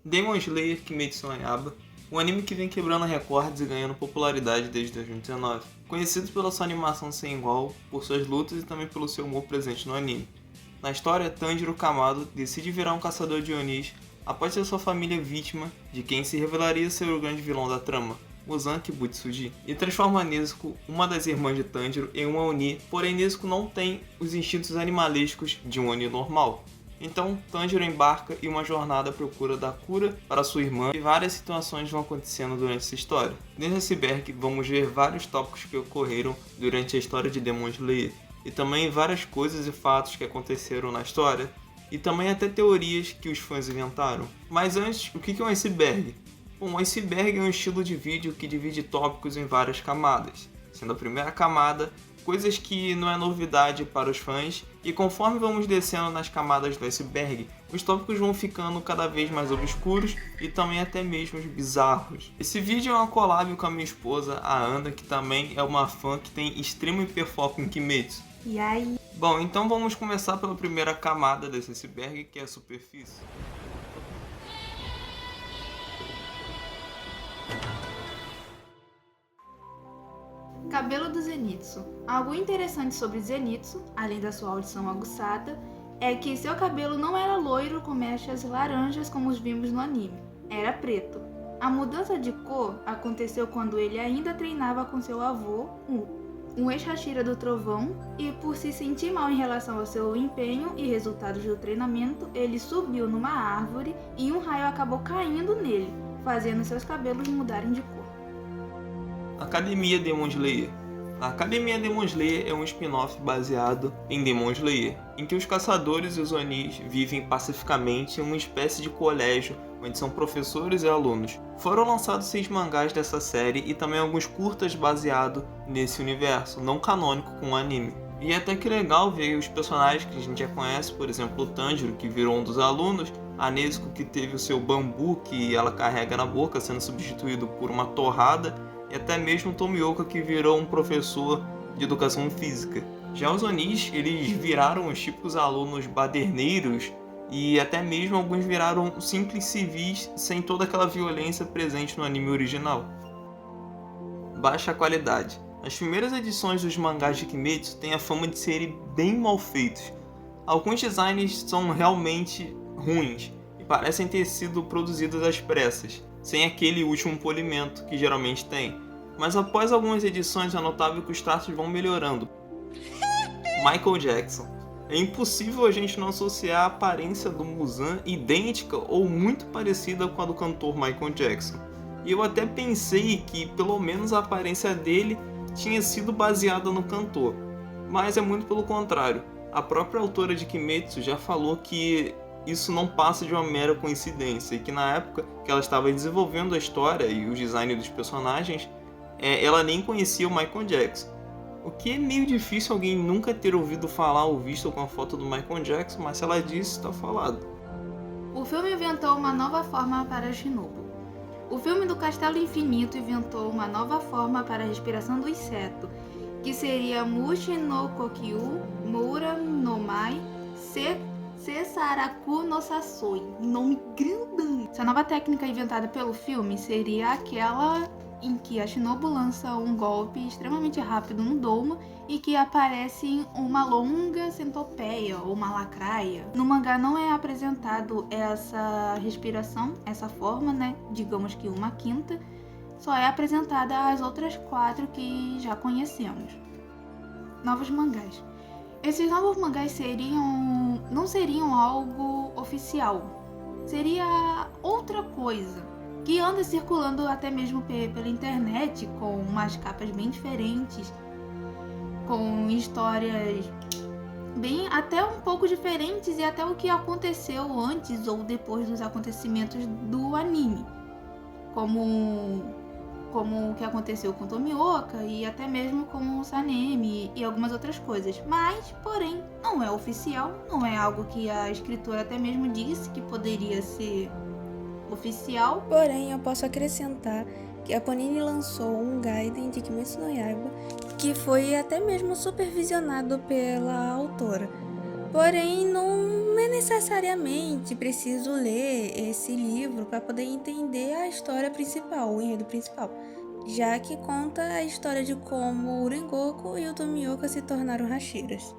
Demon Slayer Kimetsu no Yaiba, um anime que vem quebrando recordes e ganhando popularidade desde 2019. Conhecido pela sua animação sem igual, por suas lutas e também pelo seu humor presente no anime. Na história, Tanjiro Kamado decide virar um caçador de Onis após ter sua família vítima de quem se revelaria ser o grande vilão da trama, Muzan Kibutsuji, e transforma Nezuko, uma das irmãs de Tanjiro, em uma Oni, porém Nezuko não tem os instintos animalescos de um Oni normal. Então, Tanjiro embarca em uma jornada à procura da cura para sua irmã e várias situações vão acontecendo durante essa história. Nesse iceberg, vamos ver vários tópicos que ocorreram durante a história de Demon Slayer, e também várias coisas e fatos que aconteceram na história, e também até teorias que os fãs inventaram. Mas antes, o que é um iceberg? Bom, um iceberg é um estilo de vídeo que divide tópicos em várias camadas, sendo a primeira camada coisas que não é novidade para os fãs, e conforme vamos descendo nas camadas do iceberg, os tópicos vão ficando cada vez mais obscuros e também até mesmo bizarros. Esse vídeo é uma collab com a minha esposa, a Ana, que também é uma fã que tem extremo hiperfoco em Kimetsu. E aí? Bom, então vamos começar pela primeira camada desse iceberg, que é a superfície. Cabelo do Zenitsu. Algo interessante sobre Zenitsu, além da sua audição aguçada, é que seu cabelo não era loiro com mechas laranjas como os vimos no anime, era preto. A mudança de cor aconteceu quando ele ainda treinava com seu avô, um ex-hashira do trovão, e por se sentir mal em relação ao seu empenho e resultados do treinamento, ele subiu numa árvore e um raio acabou caindo nele, fazendo seus cabelos mudarem de cor. Academia Demon Slayer. A Academia Demon Slayer é um spin-off baseado em Demon Slayer, em que os caçadores e os Onis vivem pacificamente em uma espécie de colégio onde são professores e alunos. Foram lançados 6 mangás dessa série e também alguns curtas baseados nesse universo, não canônico com o anime. E é até que legal ver os personagens que a gente já conhece, por exemplo o Tanjiro, que virou um dos alunos, a Nezuko, que teve o seu bambu que ela carrega na boca, sendo substituído por uma torrada, e até mesmo Tomioka, que virou um professor de educação física. Já os Onis, eles viraram os típicos alunos baderneiros e até mesmo alguns viraram simples civis sem toda aquela violência presente no anime original. Baixa qualidade. As primeiras edições dos mangás de Kimetsu têm a fama de serem bem mal feitos. Alguns designs são realmente ruins e parecem ter sido produzidos às pressas, sem aquele último polimento que geralmente tem. Mas após algumas edições é notável que os traços vão melhorando. Michael Jackson. É impossível a gente não associar a aparência do Muzan idêntica ou muito parecida com a do cantor Michael Jackson. E eu até pensei que pelo menos a aparência dele tinha sido baseada no cantor. Mas é muito pelo contrário. A própria autora de Kimetsu já falou que isso não passa de uma mera coincidência, e que na época que ela estava desenvolvendo a história e o design dos personagens, ela nem conhecia o Michael Jackson. O que é meio difícil alguém nunca ter ouvido falar ou visto com a foto do Michael Jackson, mas se ela disse, está falado. O filme inventou uma nova forma para Shinobu. O filme do Castelo Infinito inventou uma nova forma para a respiração do inseto, que seria Mushi no Kokyu, Moura no Mai, Sesaraku no Sasoi. Nome grandão! Essa nova técnica inventada pelo filme seria aquela em que a Shinobu lança um golpe extremamente rápido no domo e que aparece uma longa centopeia ou uma lacraia. No mangá não é apresentado essa respiração, essa forma, né? Digamos que uma quinta. Só é apresentada as outras 4 que já conhecemos. Novos mangás. Esses novos mangás não seriam algo oficial. Seria outra coisa, que anda circulando até mesmo pela internet, com umas capas bem diferentes, com histórias bem até um pouco diferentes e até o que aconteceu antes ou depois dos acontecimentos do anime, como o que aconteceu com Tomioka e até mesmo com o Sanemi e algumas outras coisas. Mas, porém, não é oficial, não é algo que a escritora até mesmo disse que poderia ser oficial. Porém, eu posso acrescentar que a Panini lançou um Gaiden de Kimetsu no Yaiba que foi até mesmo supervisionado pela autora. Porém, não Não é necessariamente preciso ler esse livro para poder entender a história principal, o enredo principal, já que conta a história de como o Rengoku e o Tomioka se tornaram Hashiras.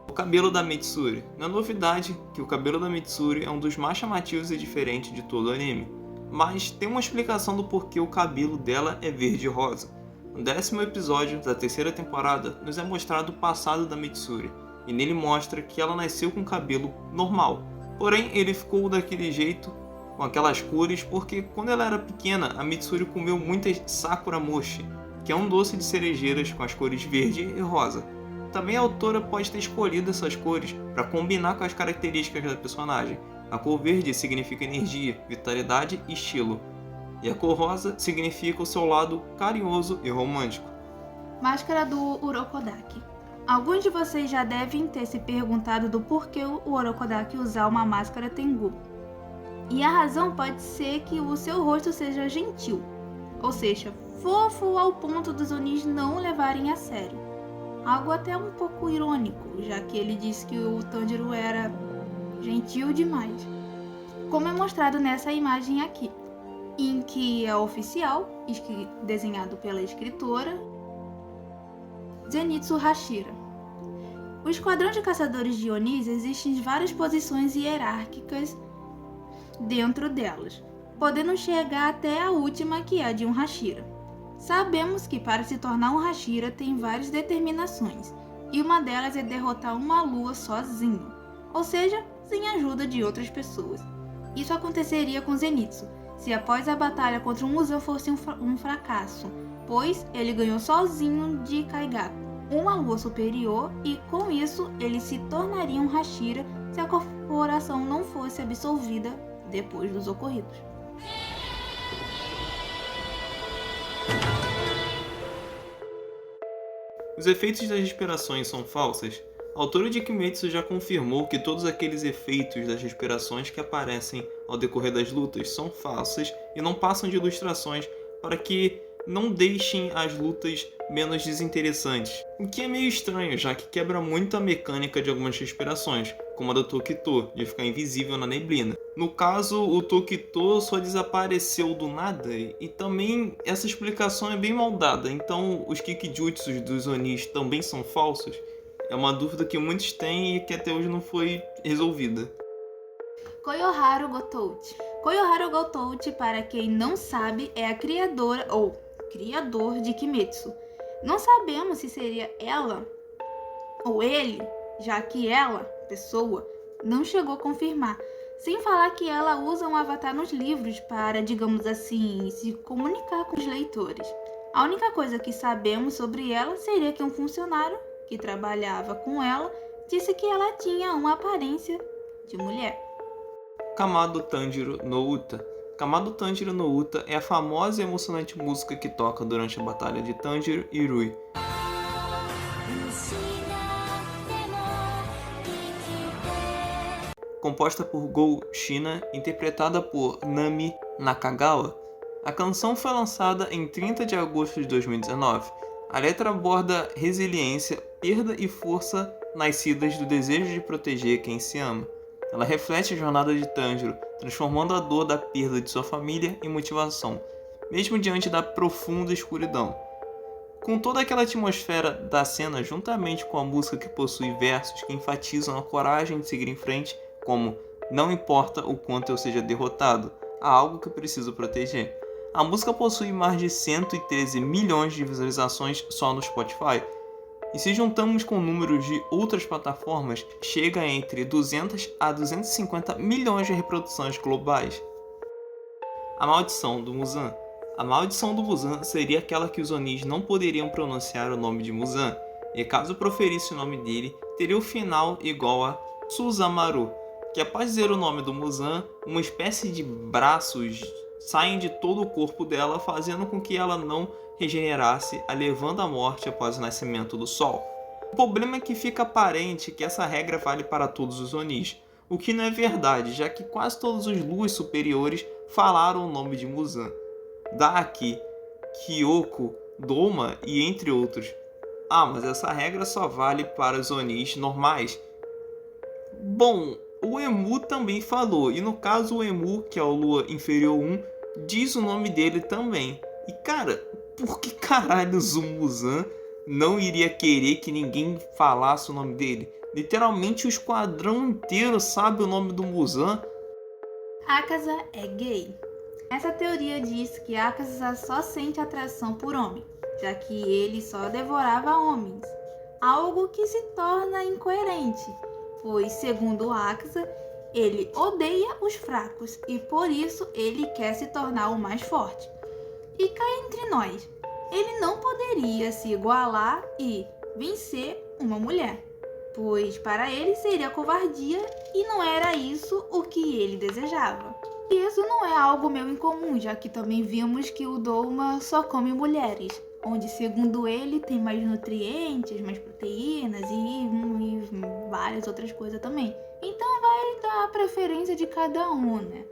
O cabelo da Mitsuri. Não é novidade que o cabelo da Mitsuri é um dos mais chamativos e diferentes de todo o anime, mas tem uma explicação do porquê o cabelo dela é verde e rosa. No 10º episódio da terceira temporada, nos é mostrado o passado da Mitsuri, e nele mostra que ela nasceu com cabelo normal, porém ele ficou daquele jeito, com aquelas cores, porque quando ela era pequena, a Mitsuri comeu muitas Sakura Mochi, que é um doce de cerejeiras com as cores verde e rosa. Também a autora pode ter escolhido essas cores para combinar com as características da personagem. A cor verde significa energia, vitalidade e estilo, e a cor rosa significa o seu lado carinhoso e romântico. Máscara do Urokodaki. Alguns de vocês já devem ter se perguntado do porquê o Urokodaki usar uma máscara Tengu. E a razão pode ser que o seu rosto seja gentil, ou seja, fofo ao ponto dos Onis não o levarem a sério. Algo até um pouco irônico, já que ele disse que o Tanjiro era gentil demais. Como é mostrado nessa imagem aqui, em que é oficial, desenhado pela escritora Zenitsu Hashira. O esquadrão de caçadores de Onis existem várias posições hierárquicas dentro delas, podendo chegar até a última, que é a de um Hashira. Sabemos que para se tornar um Hashira tem várias determinações, e uma delas é derrotar uma lua sozinho, ou seja, sem a ajuda de outras pessoas. Isso aconteceria com Zenitsu, se após a batalha contra o Muzan fosse um fracasso, pois ele ganhou sozinho de Kaigaku, uma lua superior, e com isso ele se tornaria um Hashira se a corporação não fosse absolvida depois dos ocorridos. Os efeitos das respirações são falsas? A autora de Kimetsu já confirmou que todos aqueles efeitos das respirações que aparecem ao decorrer das lutas são falsas e não passam de ilustrações para que não deixem as lutas menos desinteressantes. O que é meio estranho, já que quebra muito a mecânica de algumas respirações, como a do Tokito, de ficar invisível na neblina. No caso, o Tokito só desapareceu do nada, e também essa explicação é bem mal dada, então os Kikijutsus dos Onis também são falsos? É uma dúvida que muitos têm e que até hoje não foi resolvida. Koyoharu Gotouchi. Koyoharu Gotouchi, para quem não sabe, é a criadora ou criador de Kimetsu. Não sabemos se seria ela ou ele, já que ela, pessoa, não chegou a confirmar. Sem falar que ela usa um avatar nos livros para, digamos assim, se comunicar com os leitores. A única coisa que sabemos sobre ela seria que um funcionário que trabalhava com ela disse que ela tinha uma aparência de mulher. Kamado Tanjiro no Uta. Kamado Tanjiro no Uta é a famosa e emocionante música que toca durante a batalha de Tanjiro e Rui. Composta por Go Shina, interpretada por Nami Nakagawa, a canção foi lançada em 30 de agosto de 2019. A letra aborda resiliência, perda e força nascidas do desejo de proteger quem se ama. Ela reflete a jornada de Tanjiro, transformando a dor da perda de sua família em motivação, mesmo diante da profunda escuridão. Com toda aquela atmosfera da cena, juntamente com a música que possui versos que enfatizam a coragem de seguir em frente, como "Não importa o quanto eu seja derrotado, há algo que eu preciso proteger". A música possui mais de 113 milhões de visualizações só no Spotify, e se juntamos com números de outras plataformas, chega entre 200 a 250 milhões de reproduções globais. A maldição do Muzan. A maldição do Muzan seria aquela que os Onis não poderiam pronunciar o nome de Muzan, e caso proferisse o nome dele, teria o final igual a Suzamaru, que após dizer o nome do Muzan, uma espécie de braços saem de todo o corpo dela, fazendo com que ela não regenerasse, a levando à morte após o nascimento do sol. O problema é que fica aparente que essa regra vale para todos os Onis, o que não é verdade, já que quase todos os luas superiores falaram o nome de Muzan. Daki, Kyoko, Doma e entre outros. Mas essa regra só vale para os Onis normais. Bom, o Emu também falou, e no caso o Emu, que é o Lua Inferior 1, diz o nome dele também. E cara, por que caralhos o Muzan não iria querer que ninguém falasse o nome dele? Literalmente o esquadrão inteiro sabe o nome do Muzan. Akaza é gay. Essa teoria diz que Akaza só sente atração por homens, já que ele só devorava homens. Algo que se torna incoerente, pois, segundo Akaza, ele odeia os fracos e por isso ele quer se tornar o mais forte. E cá entre nós, ele não poderia se igualar e vencer uma mulher, pois para ele seria covardia e não era isso o que ele desejava. E isso não é algo meio incomum, já que também vimos que o Douma só come mulheres, onde segundo ele tem mais nutrientes, mais proteínas e várias outras coisas também. Então vai dar a preferência de cada um, né?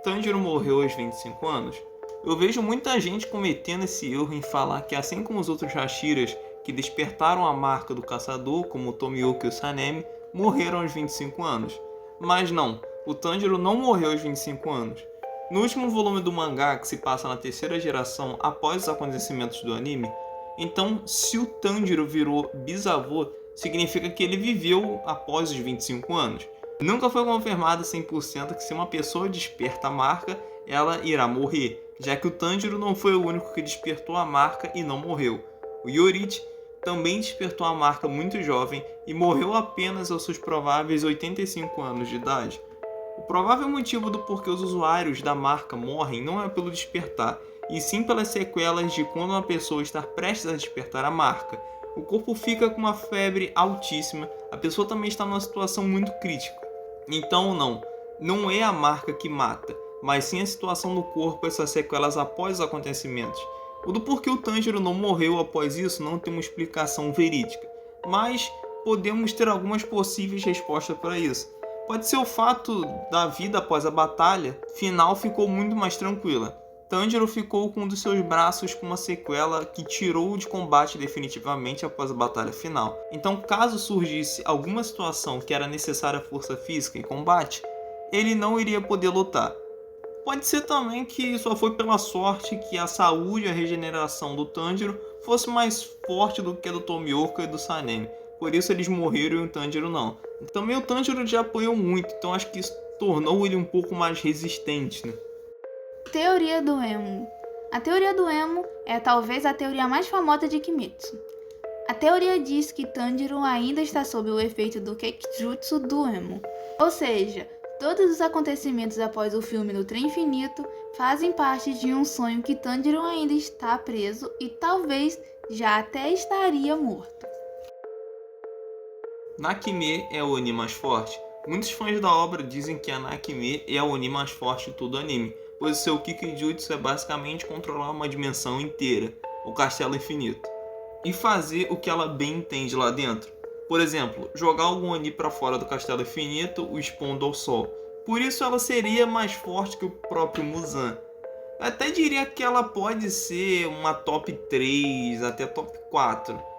Tanjiro morreu aos 25 anos. Eu vejo muita gente cometendo esse erro em falar que assim como os outros Hashiras que despertaram a marca do caçador, como o Tomioka e o Sanemi, morreram aos 25 anos. Mas não, o Tanjiro não morreu aos 25 anos. No último volume do mangá, que se passa na terceira geração após os acontecimentos do anime, então se o Tanjiro virou bisavô, significa que ele viveu após os 25 anos. Nunca foi confirmado 100% que se uma pessoa desperta a marca, ela irá morrer, já que o Tanjiro não foi o único que despertou a marca e não morreu. O Yorichi também despertou a marca muito jovem e morreu apenas aos seus prováveis 85 anos de idade. O provável motivo do porquê os usuários da marca morrem não é pelo despertar, e sim pelas sequelas de quando uma pessoa está prestes a despertar a marca. O corpo fica com uma febre altíssima, a pessoa também está numa situação muito crítica. Então não é a marca que mata, mas sim a situação do corpo e essas sequelas após os acontecimentos. O do porquê o Tanjiro não morreu após isso não tem uma explicação verídica, mas podemos ter algumas possíveis respostas para isso. Pode ser o fato da vida após a batalha final ficou muito mais tranquila. Tanjiro ficou com um dos seus braços com uma sequela que tirou de combate definitivamente após a batalha final. Então, caso surgisse alguma situação que era necessária força física em combate, ele não iria poder lutar. Pode ser também que só foi pela sorte que a saúde e a regeneração do Tanjiro fosse mais forte do que a do Tomioka e do Sanemi. Por isso eles morreram e o Tanjiro não. Também o Tanjiro já apanhou muito, então acho que isso tornou ele um pouco mais resistente, né? Teoria do Emo. A teoria do Emo é talvez a teoria mais famosa de Kimetsu. A teoria diz que Tanjiro ainda está sob o efeito do Kekijutsu do Emo. Ou seja, todos os acontecimentos após o filme do Trem Infinito fazem parte de um sonho que Tanjiro ainda está preso e talvez já até estaria morto. Nakime é o Oni mais forte. Muitos fãs da obra dizem que a Nakime é o Oni mais forte de todo o anime, pois o seu Kikijutsu é basicamente controlar uma dimensão inteira, o Castelo Infinito, e fazer o que ela bem entende lá dentro. Por exemplo, jogar algum Oni para fora do Castelo Infinito, o expondo ao sol. Por isso ela seria mais forte que o próprio Muzan. Eu até diria que ela pode ser uma top 3, até top 4.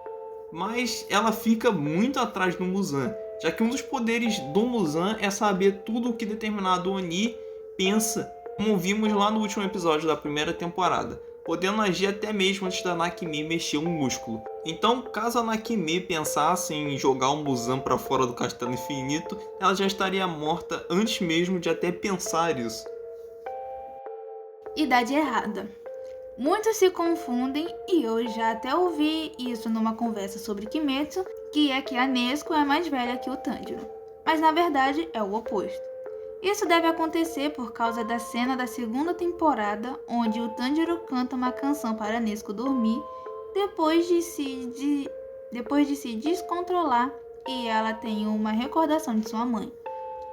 Mas ela fica muito atrás do Muzan, já que um dos poderes do Muzan é saber tudo o que determinado Oni pensa, como vimos lá no último episódio da primeira temporada, podendo agir até mesmo antes da Nakime mexer um músculo. Então, caso a Nakime pensasse em jogar o Muzan para fora do Castelo Infinito, ela já estaria morta antes mesmo de até pensar isso. Idade errada. Muitos se confundem e eu já até ouvi isso numa conversa sobre Kimetsu, que é que a Nezuko é mais velha que o Tanjiro. Mas na verdade é o oposto. Isso deve acontecer por causa da cena da segunda temporada, onde o Tanjiro canta uma canção para a Nezuko dormir, depois de se descontrolar e ela tem uma recordação de sua mãe.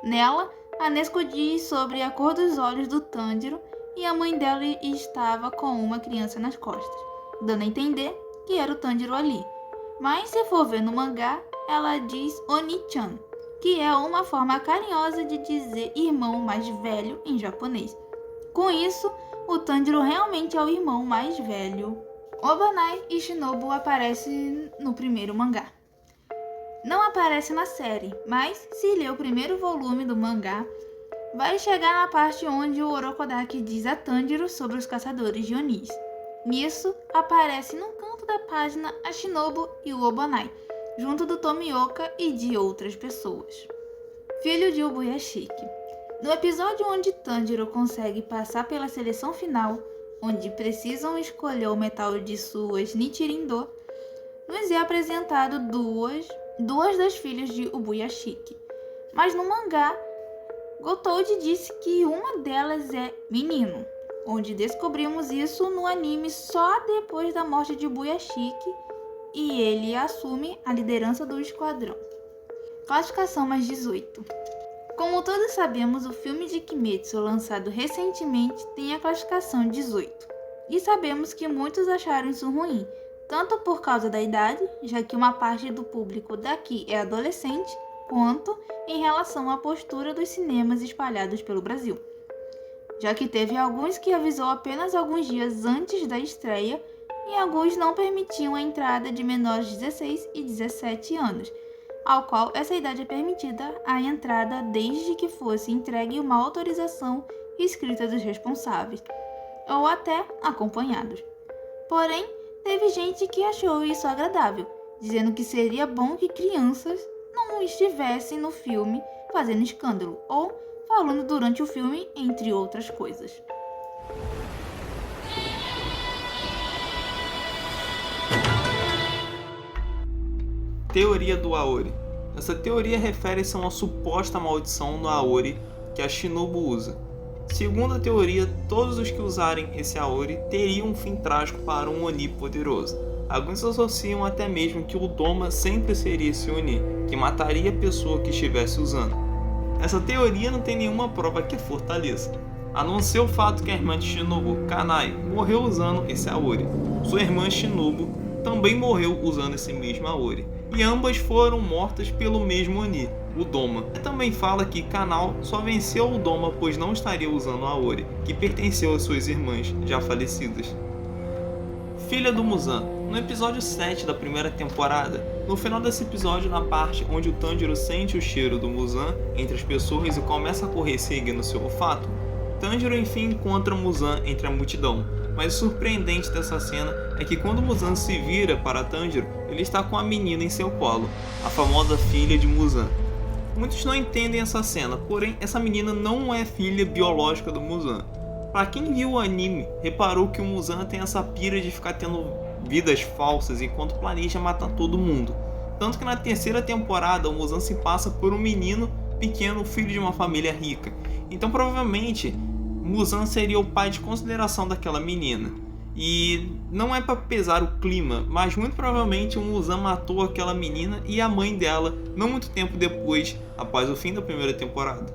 Nela, a Nezuko diz sobre a cor dos olhos do Tanjiro e a mãe dela estava com uma criança nas costas, dando a entender que era o Tanjiro ali. Mas se for ver no mangá, ela diz Oni-chan, que é uma forma carinhosa de dizer irmão mais velho em japonês. Com isso, o Tanjiro realmente é o irmão mais velho. Obanai e Shinobu aparecem no primeiro mangá. Não aparece na série, mas se ler o primeiro volume do mangá, vai chegar na parte onde o Orokodaki diz a Tanjiro sobre os caçadores de Onis. Nisso, aparece no canto da página a Shinobu e o Obanai, junto do Tomioka e de outras pessoas. Filho de Ubuyashiki. No episódio onde Tanjiro consegue passar pela seleção final, onde precisam escolher o metal de suas Nichirindo, nos é apresentado duas das filhas de Ubuyashiki. Mas no mangá, Gotoudi disse que uma delas é menino, onde descobrimos isso no anime só depois da morte de Ubuyashiki e ele assume a liderança do esquadrão. Classificação mais 18. Como todos sabemos, o filme de Kimetsu, lançado recentemente, tem a classificação 18. E sabemos que muitos acharam isso ruim, tanto por causa da idade, já que uma parte do público daqui é adolescente, quanto em relação à postura dos cinemas espalhados pelo Brasil, já que teve alguns que avisou apenas alguns dias antes da estreia e alguns não permitiam a entrada de menores de 16 e 17 anos, ao qual essa idade é permitida a entrada desde que fosse entregue uma autorização escrita dos responsáveis, ou até acompanhados. Porém, teve gente que achou isso agradável, dizendo que seria bom que crianças não estivessem no filme fazendo escândalo ou falando durante o filme, entre outras coisas. Teoria do Aori. Essa teoria refere-se a uma suposta maldição no Aori que a Shinobu usa. Segundo a teoria, todos os que usarem esse Aori teriam um fim trágico para um Oni poderoso. Alguns associam até mesmo que o Doma sempre seria esse Oni, que mataria a pessoa que estivesse usando. Essa teoria não tem nenhuma prova que fortaleça, a não ser o fato que a irmã de Shinobu, Kanai, morreu usando esse Aori. Sua irmã Shinobu também morreu usando esse mesmo Aori, e ambas foram mortas pelo mesmo Oni, o Doma. E também fala que Kanao só venceu o Doma pois não estaria usando o Aori, que pertenceu às suas irmãs, já falecidas. Filha do Muzan. No episódio 7 da primeira temporada, no final desse episódio, na parte onde o Tanjiro sente o cheiro do Muzan entre as pessoas e começa a correr seguindo seu olfato, Tanjiro enfim encontra Muzan entre a multidão. Mas o surpreendente dessa cena é que quando Muzan se vira para Tanjiro, ele está com a menina em seu colo, a famosa filha de Muzan. Muitos não entendem essa cena, porém essa menina não é filha biológica do Muzan. Para quem viu o anime, reparou que o Muzan tem essa pira de ficar tendo vidas falsas enquanto planeja matar todo mundo. Tanto que na terceira temporada o Muzan se passa por um menino pequeno, filho de uma família rica. Então provavelmente Muzan seria o pai de consideração daquela menina. E não é para pesar o clima, mas muito provavelmente o Muzan matou aquela menina e a mãe dela não muito tempo depois, após o fim da primeira temporada.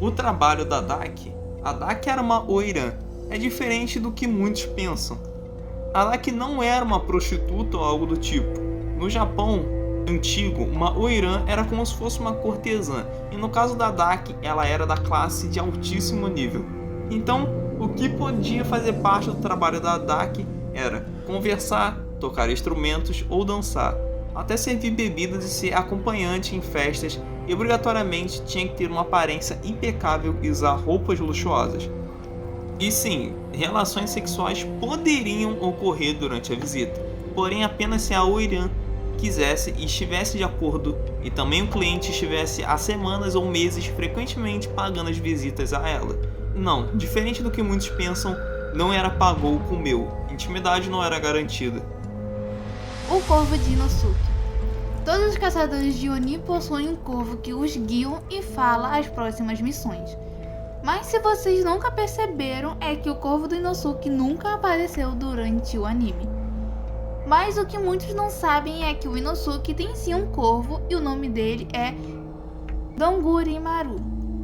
O trabalho da Daki. A Daki era uma oirã. É diferente do que muitos pensam. A Daki não era uma prostituta ou algo do tipo. No Japão antigo, uma oirã era como se fosse uma cortesã, e no caso da Daki, ela era da classe de altíssimo nível. Então, o que podia fazer parte do trabalho da Daki era conversar, tocar instrumentos ou dançar, até servir bebidas e ser acompanhante em festas, e obrigatoriamente tinha que ter uma aparência impecável e usar roupas luxuosas. E sim, relações sexuais poderiam ocorrer durante a visita, porém apenas se a oirã quisesse e estivesse de acordo, e também o cliente estivesse há semanas ou meses frequentemente pagando as visitas a ela. Não, diferente do que muitos pensam, não era pagou ou comeu, intimidade não era garantida. O corvo de Inosuke. Todos os caçadores de Oni possuem um corvo que os guia e fala as próximas missões. Mas se vocês nunca perceberam, é que o corvo do Inosuke nunca apareceu durante o anime. Mas o que muitos não sabem é que o Inosuke tem sim um corvo e o nome dele é Dongurimaru.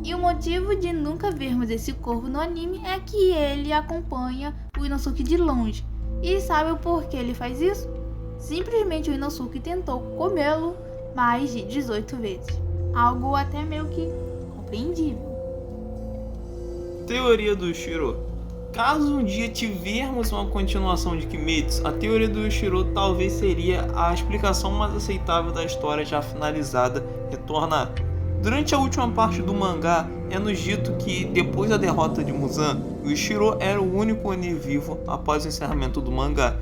E o motivo de nunca vermos esse corvo no anime é que ele acompanha o Inosuke de longe. E sabe o porquê ele faz isso? Simplesmente o Inosuke tentou comê-lo mais de 18 vezes. Algo até meio que compreendível. Teoria do Shiro. caso um dia tivermos uma continuação de Kimetsu, a teoria do Yushiro talvez seria a explicação mais aceitável da história já finalizada retornar. Durante a última parte do mangá, é nos dito que depois da derrota de Muzan, o Yushiro era o único Oni vivo após o encerramento do mangá.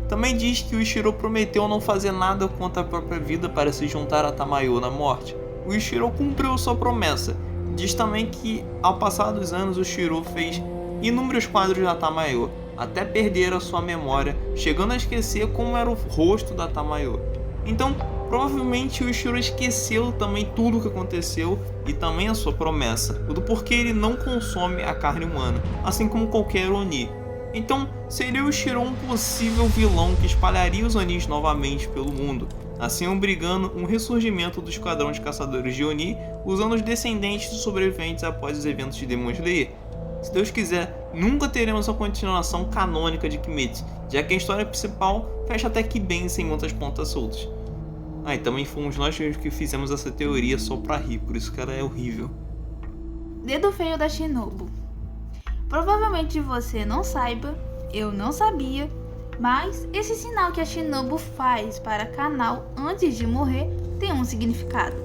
Também diz que o Yushiro prometeu não fazer nada contra a própria vida para se juntar a Tamayo na morte. O Yushiro cumpriu sua promessa. Diz também que, ao passar dos anos, o Yushiro fez inúmeros quadros da Tamayo, até perder a sua memória, chegando a esquecer como era o rosto da Tamayo. Então, provavelmente o Yushiro esqueceu também tudo o que aconteceu e também a sua promessa, o do porquê ele não consome a carne humana, assim como qualquer Oni. Então, seria o Yushiro um possível vilão que espalharia os Onis novamente pelo mundo, assim obrigando um ressurgimento do esquadrão de caçadores de Oni, usando os descendentes dos sobreviventes após os eventos de Demon Slayer. Se Deus quiser, nunca teremos uma continuação canônica de Kimetsu, já que a história principal fecha até que bem sem muitas pontas soltas. E também fomos nós que fizemos essa teoria só pra rir, por isso que ela é horrível. Dedo feio da Shinobu. Provavelmente você não saiba, eu não sabia, mas esse sinal que a Shinobu faz para Kanao antes de morrer tem um significado.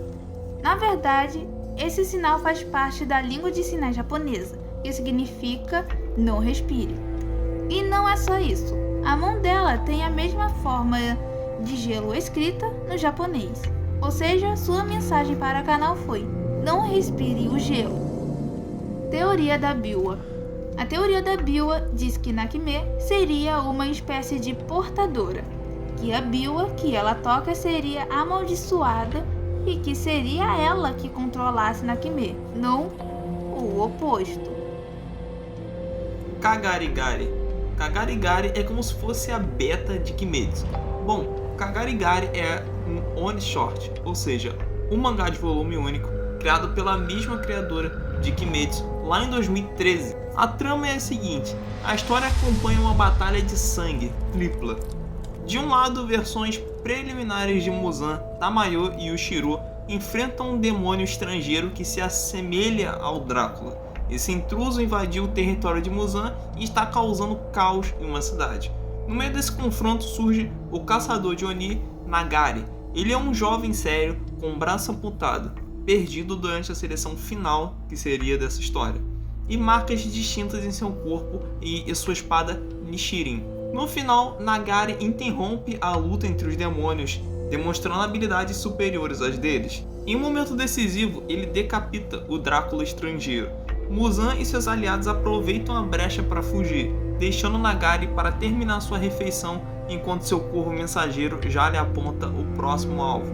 Na verdade, esse sinal faz parte da língua de sinais japonesa, que significa não respire. E não é só isso, a mão dela tem a mesma forma de gelo escrita no japonês, ou seja, sua mensagem para Kanao foi: não respire o gelo. Teoria da Biwa. A teoria da Biwa diz que Nakime seria uma espécie de portadora, que a Biwa que ela toca seria amaldiçoada e que seria ela que controlasse Nakime, não o oposto. Kagarigari. Kagarigari é como se fosse a beta de Kimetsu. Bom, Kagarigari é um Oni Short, ou seja, um mangá de volume único, criado pela mesma criadora de Kimetsu lá em 2013. A trama é a seguinte: a história acompanha uma batalha de sangue tripla. De um lado, versões preliminares de Muzan, Tamayo e Yushiro enfrentam um demônio estrangeiro que se assemelha ao Drácula. Esse intruso invadiu o território de Muzan e está causando caos em uma cidade. No meio desse confronto surge o caçador de Oni, Nagari. Ele é um jovem sério com o braço amputado, perdido durante a seleção final que seria dessa história, e marcas distintas em seu corpo e sua espada Nishirin. No final, Nagari interrompe a luta entre os demônios, demonstrando habilidades superiores às deles. Em um momento decisivo, ele decapita o Drácula estrangeiro. Muzan e seus aliados aproveitam a brecha para fugir, deixando Nagari para terminar sua refeição enquanto seu corvo mensageiro já lhe aponta o próximo alvo.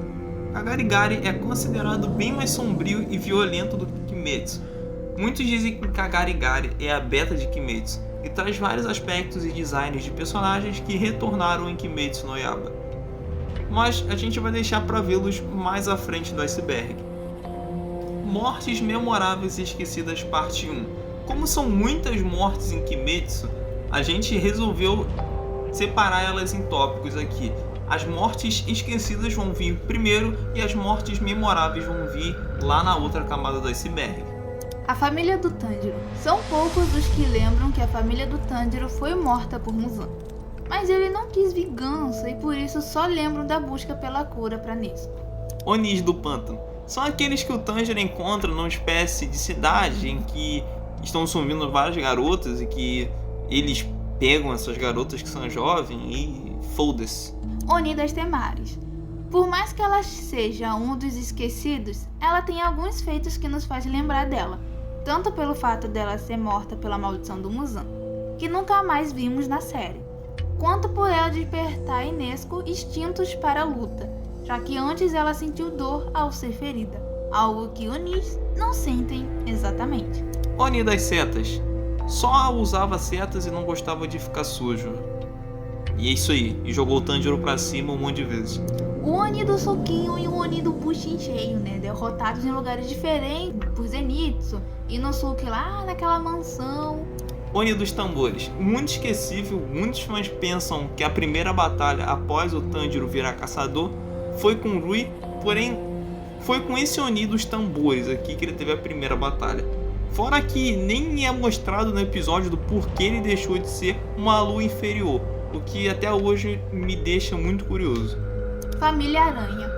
Kagarigari é considerado bem mais sombrio e violento do que Kimetsu. Muitos dizem que Kagarigari é a beta de Kimetsu e traz vários aspectos e designs de personagens que retornaram em Kimetsu no Yaiba. Mas a gente vai deixar para vê-los mais à frente do iceberg. Mortes memoráveis e esquecidas parte 1. Como são muitas mortes em Kimetsu, a gente resolveu separar elas em tópicos aqui. As mortes esquecidas vão vir primeiro e as mortes memoráveis vão vir lá na outra camada do iceberg. A família do Tanjiro. São poucos os que lembram que a família do Tanjiro foi morta por Muzan. Mas ele não quis vingança e por isso só lembram da busca pela cura para Nezuko. Onis do pântano. São aqueles que o Tanjiro encontra numa espécie de cidade em que estão sumindo várias garotas e que eles pegam essas garotas que são jovens e foda-se. Oni das Temares. Por mais que ela seja um dos esquecidos, ela tem alguns feitos que nos faz lembrar dela, tanto pelo fato dela ser morta pela maldição do Muzan, que nunca mais vimos na série, quanto por ela despertar em Nezuko instintos para a luta, já que antes ela sentiu dor ao ser ferida, algo que Onis não sentem exatamente. Oni das setas. Só usava setas e não gostava de ficar sujo. E é isso aí, e jogou o Tanjiro pra cima um monte de vezes. O Oni do soquinho e o Oni do puxinho cheio, né? Derrotados em lugares diferentes, por Zenitsu, Inosuke lá naquela mansão. Oni dos tambores. Muito esquecível, muitos fãs pensam que a primeira batalha após o Tanjiro virar caçador foi com Rui, porém foi com esse Oni dos tambores aqui que ele teve a primeira batalha. Fora que nem é mostrado no episódio do porquê ele deixou de ser uma lua inferior, o que até hoje me deixa muito curioso. Família Aranha.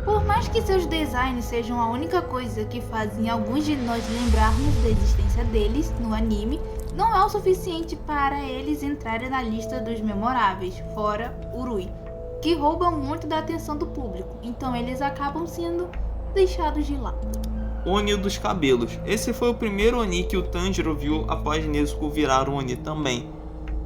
Por mais que seus designs sejam a única coisa que fazem alguns de nós lembrarmos da existência deles no anime, não é o suficiente para eles entrarem na lista dos memoráveis, fora Urui, que roubam muito da atenção do público, então eles acabam sendo deixados de lado. Oni dos cabelos. Esse foi o primeiro Oni que o Tanjiro viu após Nezuko virar um Oni também.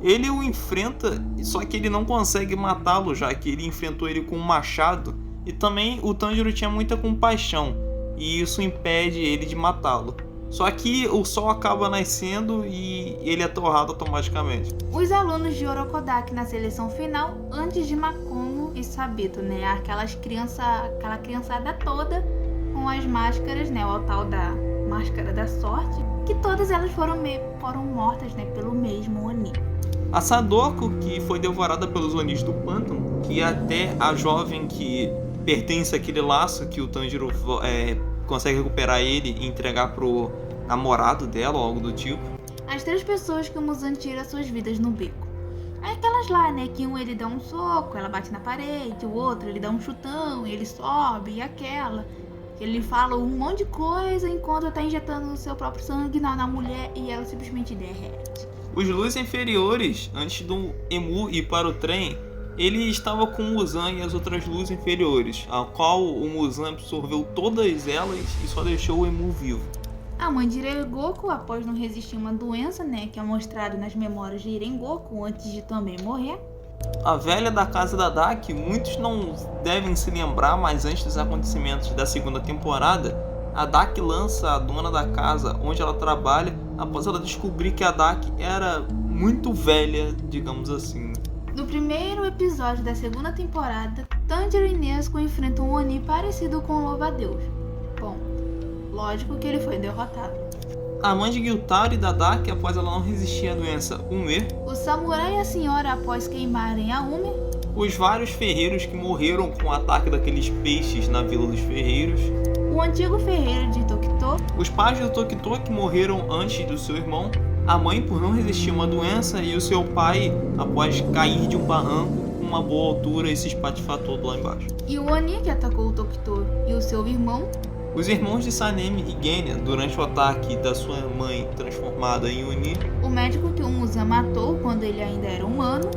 Ele o enfrenta, só que ele não consegue matá-lo, já que ele enfrentou ele com um machado, e também o Tanjiro tinha muita compaixão, e isso impede ele de matá-lo. Só que o sol acaba nascendo e ele é torrado automaticamente. Os alunos de Orokodaki na seleção final, antes de Makomo e Sabito, né? Aquela criançada toda com as máscaras, né? O tal da máscara da sorte, que todas elas foram mortas, né? Pelo mesmo Oni. A Sadoko, que foi devorada pelos Onis do pântano, que até a jovem que pertence àquele laço que o Tanjiro consegue recuperar ele e entregar pro namorado dela ou algo do tipo. As 3 pessoas que o Muzan tira suas vidas no beco. É aquelas lá, né, que um ele dá um soco, ela bate na parede, o outro ele dá um chutão, ele sobe, e aquela que ele fala um monte de coisa enquanto tá injetando o seu próprio sangue na mulher e ela simplesmente derrete. Os luzes inferiores, antes do Emu ir para o trem, ele estava com o Muzan e as outras luzes inferiores, a qual o Muzan absorveu todas elas e só deixou o Emu vivo. A mãe de Rengoku, após não resistir a uma doença, né, que é mostrado nas memórias de Rengoku antes de também morrer. A velha da casa da Daki, muitos não devem se lembrar, mas antes dos acontecimentos da segunda temporada, a Daki lança a dona da casa onde ela trabalha após ela descobrir que a Daki era muito velha, digamos assim. No primeiro episódio da segunda temporada, Tanjiro e Nezuko enfrentam um Oni parecido com o Louva-a-Deus. Bom, lógico que ele foi derrotado. A mãe de Gyutaro e da Daki, após ela não resistir à doença Ume. O samurai e a senhora, após queimarem a Ume. Os vários ferreiros que morreram com o ataque daqueles peixes na Vila dos Ferreiros. O antigo ferreiro de Tokito. Os pais do Tokito que morreram antes do seu irmão. A mãe por não resistir a uma doença e o seu pai após cair de um barranco com uma boa altura e se espatifar todo lá embaixo. E o Oni que atacou o Tokito e o seu irmão. Os irmãos de Sanemi e Genya durante o ataque da sua mãe transformada em Oni. O médico que o Muzan matou quando ele ainda era humano.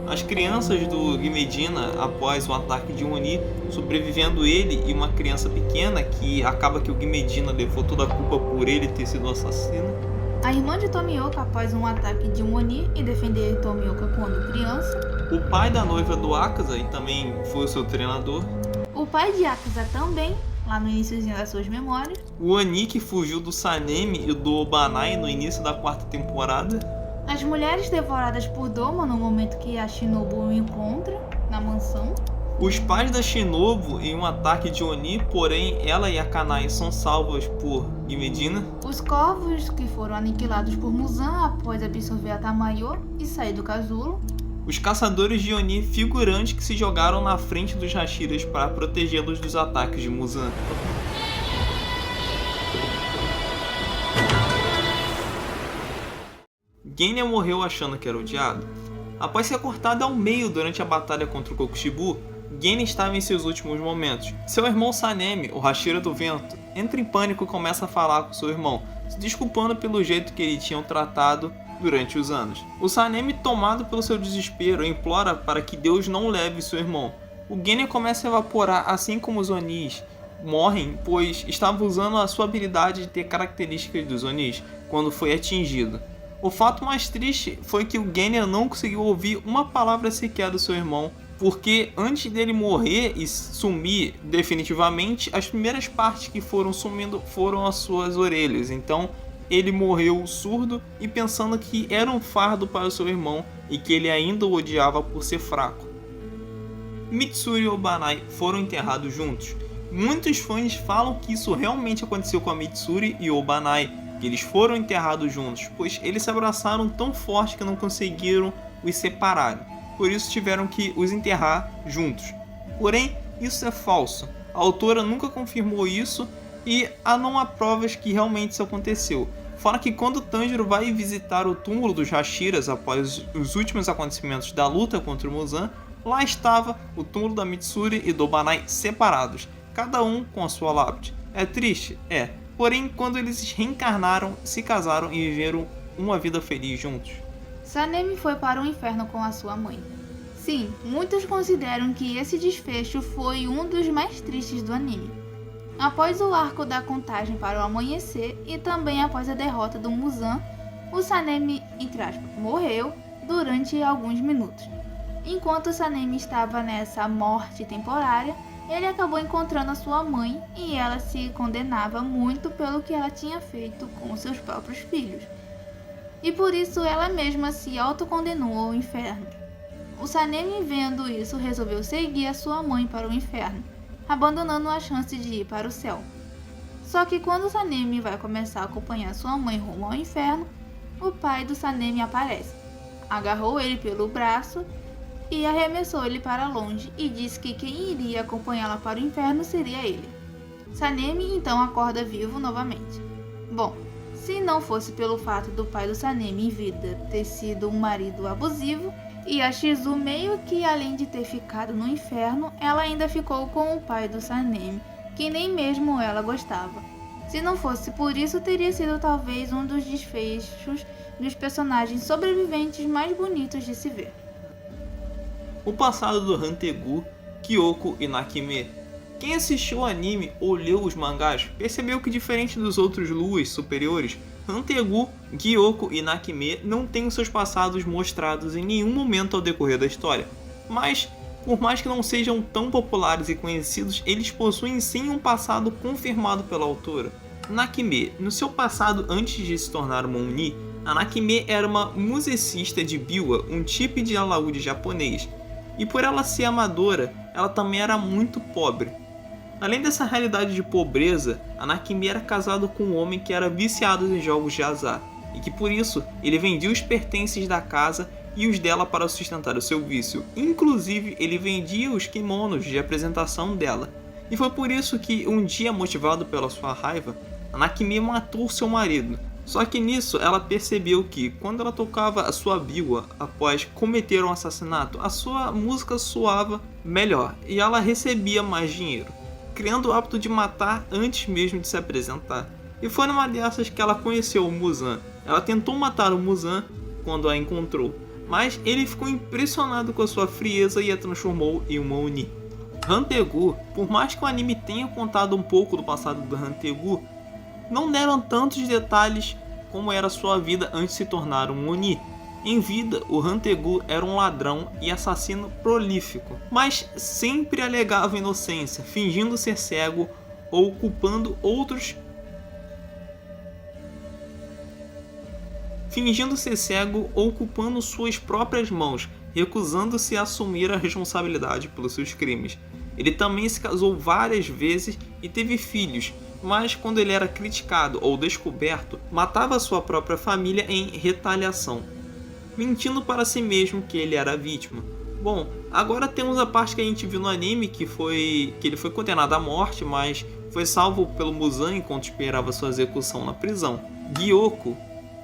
As crianças do Gimedina após o ataque de um Oni, sobrevivendo ele e uma criança pequena que acaba que o Gimedina levou toda a culpa por ele ter sido assassino. A irmã de Tomioka após um ataque de um Oni e defender Tomioka quando criança. O pai da noiva do Akaza e também foi o seu treinador. O pai de Akaza também, lá no iniciozinho das suas memórias. O Oni que fugiu do Sanemi e do Obanai no início da 4ª temporada. As mulheres devoradas por Doma no momento que a Shinobu o encontra na mansão. Os pais da Shinobu em um ataque de Oni, porém ela e a Kanai são salvas por Gimedina. Os corvos que foram aniquilados por Muzan após absorver a Tamayo e sair do casulo. Os caçadores de Oni figurantes que se jogaram na frente dos Hashiras para protegê-los dos ataques de Muzan. Genya morreu achando que era odiado. Após ser cortado ao meio durante a batalha contra o Kokushibu, Genya estava em seus últimos momentos. Seu irmão Sanemi, o Hashira do Vento, entra em pânico e começa a falar com seu irmão, se desculpando pelo jeito que ele tinha tratado durante os anos. O Sanemi, tomado pelo seu desespero, implora para que Deus não leve seu irmão. O Genya começa a evaporar, assim como os Onis morrem, pois estava usando a sua habilidade de ter características dos Onis quando foi atingido. O fato mais triste foi que o Genya não conseguiu ouvir uma palavra sequer do seu irmão, porque antes dele morrer e sumir definitivamente, as primeiras partes que foram sumindo foram as suas orelhas. Então ele morreu surdo e pensando que era um fardo para o seu irmão e que ele ainda o odiava por ser fraco. Mitsuri e Obanai foram enterrados juntos. Muitos fãs falam que isso realmente aconteceu com a Mitsuri e Obanai, que eles foram enterrados juntos, pois eles se abraçaram tão forte que não conseguiram os separarem. Por isso tiveram que os enterrar juntos. Porém, isso é falso. A autora nunca confirmou isso e não há provas que realmente isso aconteceu. Fora que quando Tanjiro vai visitar o túmulo dos Hashiras após os últimos acontecimentos da luta contra o Muzan, lá estava o túmulo da Mitsuri e do Banai separados, cada um com a sua lápide. É triste? É. Porém, quando eles reencarnaram, se casaram e viveram uma vida feliz juntos. Sanemi foi para o inferno com a sua mãe. Sim, muitos consideram que esse desfecho foi um dos mais tristes do anime. Após o arco da contagem para o amanhecer e também após a derrota do Muzan, o Sanemi, entre aspas, morreu durante alguns minutos. Enquanto Sanemi estava nessa morte temporária, ele acabou encontrando a sua mãe e ela se condenava muito pelo que ela tinha feito com seus próprios filhos. E por isso ela mesma se autocondenou ao inferno. O Sanemi, vendo isso, resolveu seguir a sua mãe para o inferno, abandonando a chance de ir para o céu. Só que quando o Sanemi vai começar a acompanhar sua mãe rumo ao inferno, o pai do Sanemi aparece, agarrou ele pelo braço e arremessou ele para longe e disse que quem iria acompanhá-la para o inferno seria ele. Sanemi então acorda vivo novamente. Bom, se não fosse pelo fato do pai do Sanemi em vida ter sido um marido abusivo, e a Shizu meio que além de ter ficado no inferno, ela ainda ficou com o pai do Sanemi, que nem mesmo ela gostava. Se não fosse por isso, teria sido talvez um dos desfechos dos personagens sobreviventes mais bonitos de se ver. O passado do Hantegu, Kyoko e Nakime. Quem assistiu o anime ou leu os mangás percebeu que, diferente dos outros luas superiores, Hantegu, Gyoko e Nakime não têm os seus passados mostrados em nenhum momento ao decorrer da história. Mas, por mais que não sejam tão populares e conhecidos, eles possuem sim um passado confirmado pela autora. Nakime, no seu passado antes de se tornar uma Oni, a Nakime era uma musicista de biwa, um tipo de alaúde japonês. E por ela ser amadora, ela também era muito pobre. Além dessa realidade de pobreza, a Nakime era casado com um homem que era viciado em jogos de azar, e que por isso ele vendia os pertences da casa e os dela para sustentar o seu vício. Inclusive, ele vendia os kimonos de apresentação dela. E foi por isso que, um dia motivado pela sua raiva, a Nakime matou seu marido. Só que nisso ela percebeu que, quando ela tocava a sua biwa após cometer um assassinato, a sua música soava melhor e ela recebia mais dinheiro, criando o hábito de matar antes mesmo de se apresentar. E foi numa dessas que ela conheceu o Muzan. Ela tentou matar o Muzan quando a encontrou, mas ele ficou impressionado com a sua frieza e a transformou em uma Oni. Hantegu, por mais que o anime tenha contado um pouco do passado do Hantegu, não deram tantos detalhes como era sua vida antes de se tornar um Oni. Em vida, o Hantegu era um ladrão e assassino prolífico, mas sempre alegava inocência, fingindo ser cego ou culpando outros. Fingindo ser cego ou culpando suas próprias mãos, recusando-se a assumir a responsabilidade pelos seus crimes. Ele também se casou várias vezes e teve filhos, mas quando ele era criticado ou descoberto, matava sua própria família em retaliação, mentindo para si mesmo que ele era a vítima. Bom, agora temos a parte que a gente viu no anime, que ele foi condenado à morte, mas foi salvo pelo Muzan enquanto esperava sua execução na prisão. Gyoko.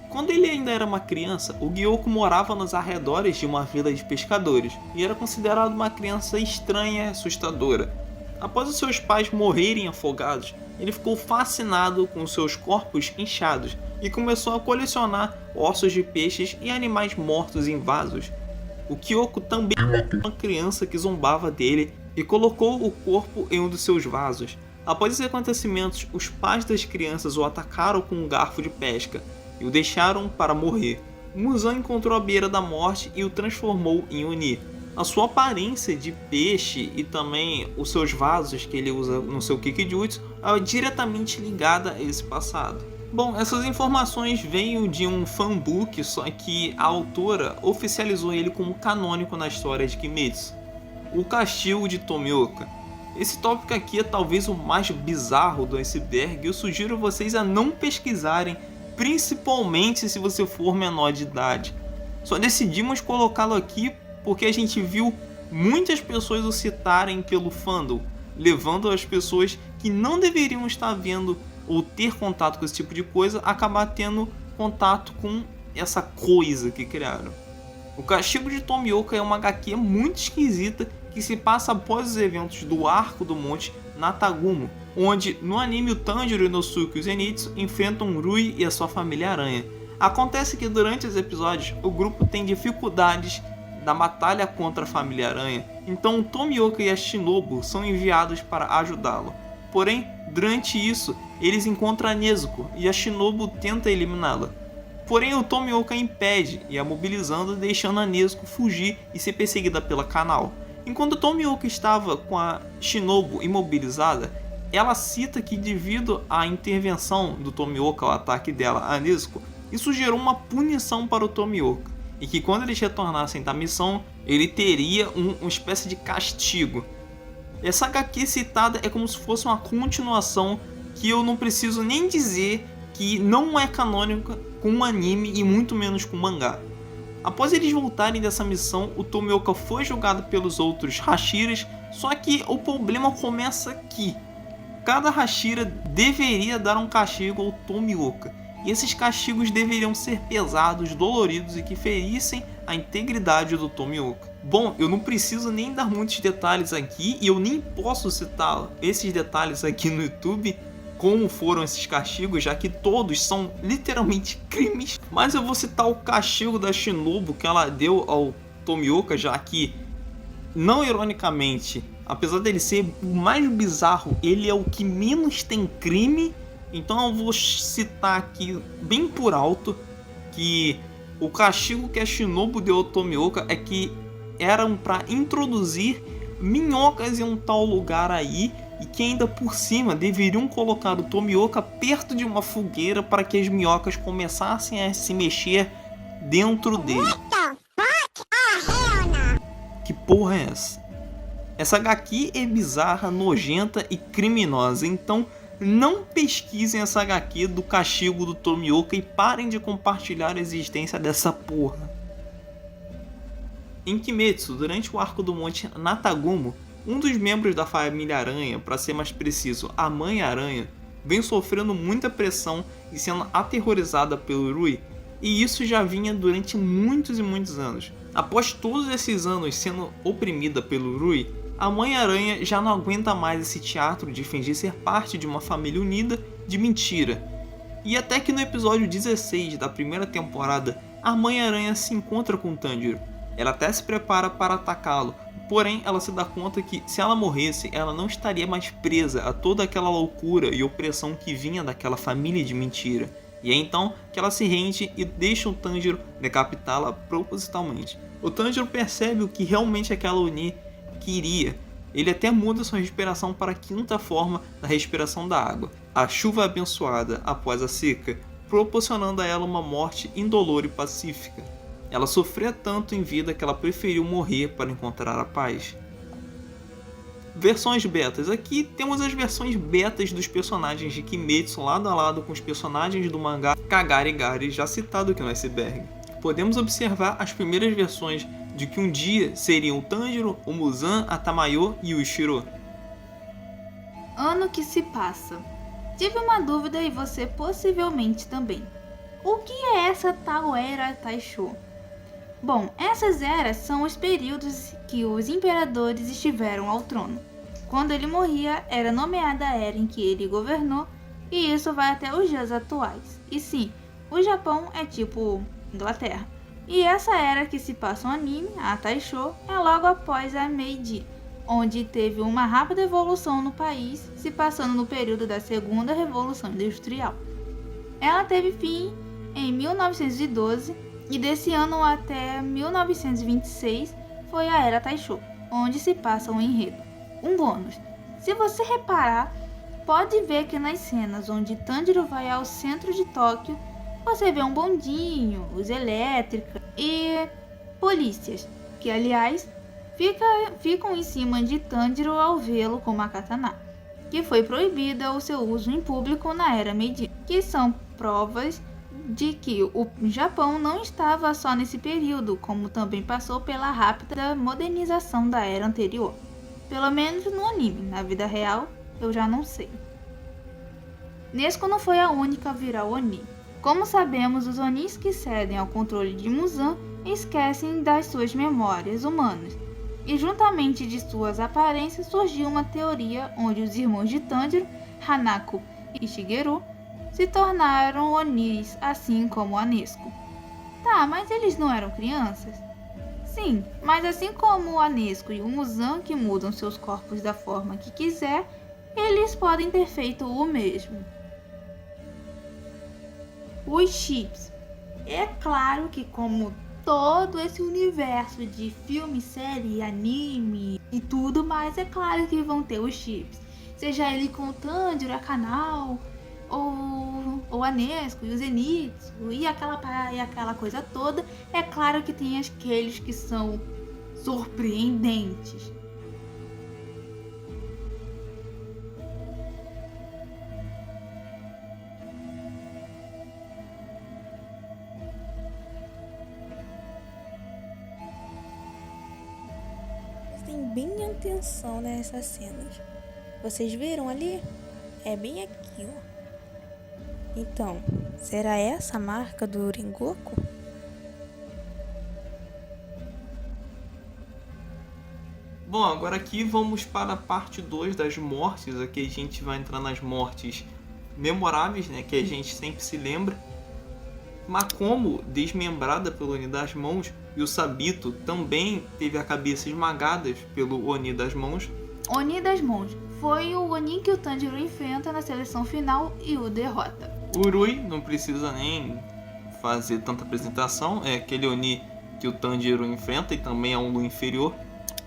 Quando ele ainda era uma criança, o Gyoko morava nos arredores de uma vila de pescadores e era considerado uma criança estranha e assustadora. Após os seus pais morrerem afogados, ele ficou fascinado com seus corpos inchados e começou a colecionar ossos de peixes e animais mortos em vasos. O Kyoko também era uma criança que zombava dele e colocou o corpo em um dos seus vasos. Após esses acontecimentos, os pais das crianças o atacaram com um garfo de pesca e o deixaram para morrer. Muzan encontrou a beira da morte e o transformou em Oni. A sua aparência de peixe e também os seus vasos que ele usa no seu Kikijutsu é diretamente ligada a esse passado. Bom, essas informações vêm de um fanbook, só que a autora oficializou ele como canônico na história de Kimetsu. O Castigo de Tomioka. Esse tópico aqui é talvez o mais bizarro do iceberg e eu sugiro vocês a não pesquisarem, principalmente se você for menor de idade. Só decidimos colocá-lo aqui porque a gente viu muitas pessoas o citarem pelo fandom, levando as pessoas que não deveriam estar vendo ou ter contato com esse tipo de coisa, acabar tendo contato com essa coisa que criaram. O Castigo de Tomioka é uma HQ muito esquisita que se passa após os eventos do Arco do Monte Natagumo, onde no anime o Tanjiro, Inosuke e o Zenitsu enfrentam Rui e a sua família aranha. Acontece que durante os episódios o grupo tem dificuldades da batalha contra a família aranha, então o Tomioka e a Shinobu são enviados para ajudá-lo. Porém, durante isso, eles encontram a Nezuko e a Shinobu tenta eliminá-la. Porém, o Tomioka impede e a mobilizando, deixando a Nezuko fugir e ser perseguida pela Kanao. Enquanto Tomioka estava com a Shinobu imobilizada, ela cita que devido à intervenção do Tomioka, ao ataque dela a Nezuko, isso gerou uma punição para o Tomioka, e que quando eles retornassem da missão, ele teria uma espécie de castigo. Essa HQ citada é como se fosse uma continuação que eu não preciso nem dizer que não é canônica com o anime e muito menos com o mangá. Após eles voltarem dessa missão, o Tomioka foi julgado pelos outros Hashiras, só que o problema começa aqui. Cada Hashira deveria dar um castigo ao Tomioka, e esses castigos deveriam ser pesados, doloridos e que ferissem a integridade do Tomioka. Bom, eu não preciso nem dar muitos detalhes aqui, e eu nem posso citar esses detalhes aqui no YouTube, como foram esses castigos, já que todos são literalmente crimes. Mas eu vou citar o castigo da Shinobu que ela deu ao Tomioka, já que, não ironicamente, apesar dele ser o mais bizarro, ele é o que menos tem crime. Então eu vou citar aqui bem por alto que o castigo que a Shinobu deu ao Tomioka é que eram para introduzir minhocas em um tal lugar aí, e que ainda por cima deveriam colocar o Tomioka perto de uma fogueira para que as minhocas começassem a se mexer dentro dele. Que porra é essa? Essa HQ é bizarra, nojenta e criminosa, então não pesquisem essa HQ do castigo do Tomioka e parem de compartilhar a existência dessa porra. Em Kimetsu, durante o arco do Monte Natagumo, um dos membros da família Aranha, para ser mais preciso, a Mãe Aranha, vem sofrendo muita pressão e sendo aterrorizada pelo Rui, e isso já vinha durante muitos e muitos anos. Após todos esses anos sendo oprimida pelo Rui, a Mãe Aranha já não aguenta mais esse teatro de fingir ser parte de uma família unida de mentira. E até que no episódio 16 da primeira temporada, a Mãe Aranha se encontra com Tanjiro. Ela até se prepara para atacá-lo, porém ela se dá conta que se ela morresse, ela não estaria mais presa a toda aquela loucura e opressão que vinha daquela família de mentira. E é então que ela se rende e deixa o Tanjiro decapitá-la propositalmente. O Tanjiro percebe o que realmente aquela Oni queria. Ele até muda sua respiração para a quinta forma da respiração da água, a chuva abençoada após a seca, proporcionando a ela uma morte indolor e pacífica. Ela sofria tanto em vida que ela preferiu morrer para encontrar a paz. Versões betas. Aqui temos as versões betas dos personagens de Kimetsu lado a lado com os personagens do mangá Kagari Gari, já citado aqui no Iceberg. Podemos observar as primeiras versões de que um dia seriam o Tanjiro, o Muzan, a Tamayo e o Ishiro. Ano que se passa. Tive uma dúvida e você possivelmente também. O que é essa tal Era Taisho? Bom, essas eras são os períodos que os imperadores estiveram ao trono. Quando ele morria, era nomeada a era em que ele governou, e isso vai até os dias atuais. E sim, o Japão é tipo Inglaterra. E essa era que se passa no anime, a Taisho, é logo após a Meiji, onde teve uma rápida evolução no país, se passando no período da Segunda Revolução Industrial. Ela teve fim em 1912, e desse ano até 1926 foi a Era Taisho, onde se passa o enredo. Um bônus: se você reparar, pode ver que nas cenas onde Tanjiro vai ao centro de Tóquio, você vê um bondinho, luz elétrica e polícias, que aliás ficam em cima de Tanjiro ao vê-lo com uma katana, que foi proibida o seu uso em público na Era Meiji, que são provas de que o Japão não estava só nesse período, como também passou pela rápida modernização da era anterior. Pelo menos no anime, na vida real, eu já não sei. Nezuko não foi a única a virar Oni. Como sabemos, os Onis que cedem ao controle de Muzan esquecem das suas memórias humanas. E juntamente de suas aparências surgiu uma teoria onde os irmãos de Tanjiro, Hanako e Shigeru, se tornaram Onis, assim como a Nezuko. Tá, mas eles não eram crianças? Sim, mas assim como a Nezuko e o Muzan, que mudam seus corpos da forma que quiser, eles podem ter feito o mesmo. Os chips. É claro que, como todo esse universo de filme, série, anime e tudo mais, é claro que vão ter os chips. Seja ele com o Tanjiro, a Kanao, ou a Nezuko e o Zenitsu e aquela coisa toda. É claro que tem aqueles que são surpreendentes. Prestem bem atenção nessas cenas. Vocês viram ali? É bem aqui, ó. Então, será essa a marca do Rengoku? Bom, agora aqui vamos para a parte 2 das mortes. Aqui a gente vai entrar nas mortes memoráveis, né, que a gente sempre se lembra. Makomo, desmembrada pelo Oni das Mãos, e o Sabito também teve a cabeça esmagada pelo Oni das Mãos. Oni das Mãos foi o Oni que o Tanjiro enfrenta na seleção final e o derrota. O Urui não precisa nem fazer tanta apresentação, é aquele Oni que o Tanjiro enfrenta e também é um Lu inferior.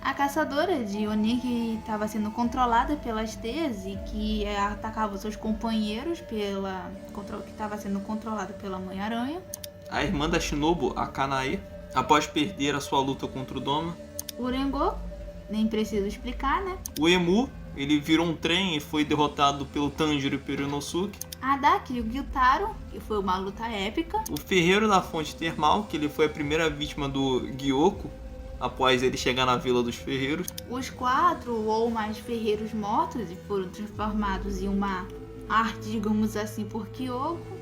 A caçadora de Oni que estava sendo controlada pelas teias e que atacava seus companheiros que estava sendo controlada pela Mãe-Aranha. A irmã da Shinobu, a Kanae, após perder a sua luta contra o Doma. O Rengoku, nem preciso explicar, né? O Emu, ele virou um trem e foi derrotado pelo Tanjiro e pelo Inosuke. A Daki e o Gyutaro, que foi uma luta épica. O Ferreiro da Fonte Termal, que ele foi a primeira vítima do Gyoko, após ele chegar na Vila dos Ferreiros. Os 4 ou mais ferreiros mortos e foram transformados em uma arte, digamos assim, por Kyoko.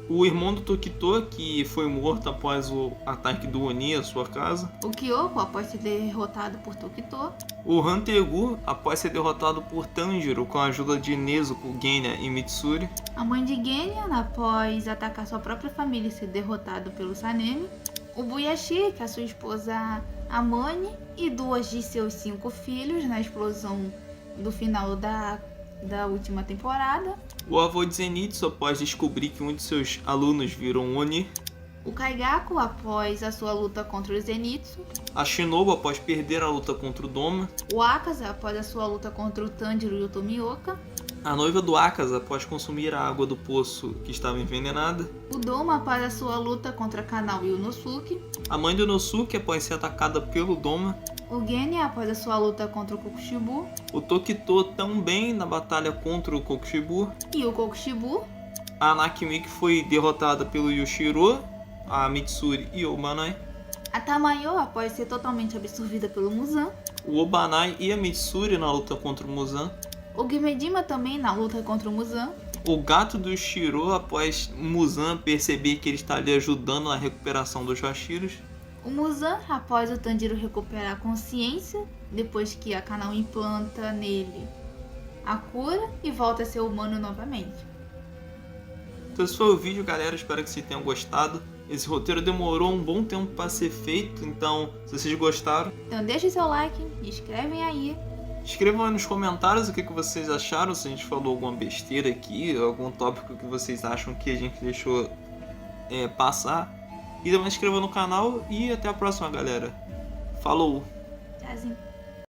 O irmão do Tokito, que foi morto após o ataque do Oni à sua casa. O Kyoko, após ser derrotado por Tokito. O Hantegu, após ser derrotado por Tanjiro com a ajuda de Nezuko, Genya e Mitsuri. A mãe de Genya, após atacar sua própria família e ser derrotado pelo Sanemi. O Buyashi, que é a sua esposa Amane, e 2 de seus 5 filhos na explosão do final da última temporada. O avô de Zenitsu, após descobrir que um de seus alunos virou um Oni. O Kaigaku, após a sua luta contra o Zenitsu. A Shinobu, após perder a luta contra o Doma. O Akaza, após a sua luta contra o Tanjiro e o Tomioka. A noiva do Akaza, após consumir a água do poço que estava envenenada. O Doma, após a sua luta contra Kanao e o Inosuke. A mãe do Inosuke, após ser atacada pelo Doma. O Genya, após a sua luta contra o Kokushibu. O Tokito, também na batalha contra o Kokushibu. E o Kokushibu. A Nakimi, que foi derrotada pelo Yoshiro, a Mitsuri e o Obanai. A Tamayo, após ser totalmente absorvida pelo Muzan. O Obanai e a Mitsuri na luta contra o Muzan. O Gimedima também na luta contra o Muzan. O gato do Shiro, após Muzan perceber que ele está ali ajudando na recuperação dos Hashiros. O Muzan, após o Tanjiro recuperar a consciência, depois que a Kanao implanta nele a cura e volta a ser humano novamente. Então esse foi o vídeo, galera, espero que vocês tenham gostado. Esse roteiro demorou um bom tempo para ser feito, então se vocês gostaram, então deixem seu like, escrevem aí. Escrevam aí nos comentários o que vocês acharam, se a gente falou alguma besteira aqui, algum tópico que vocês acham que a gente deixou passar. E também se inscrevam no canal e até a próxima, galera. Falou! Tchauzinho.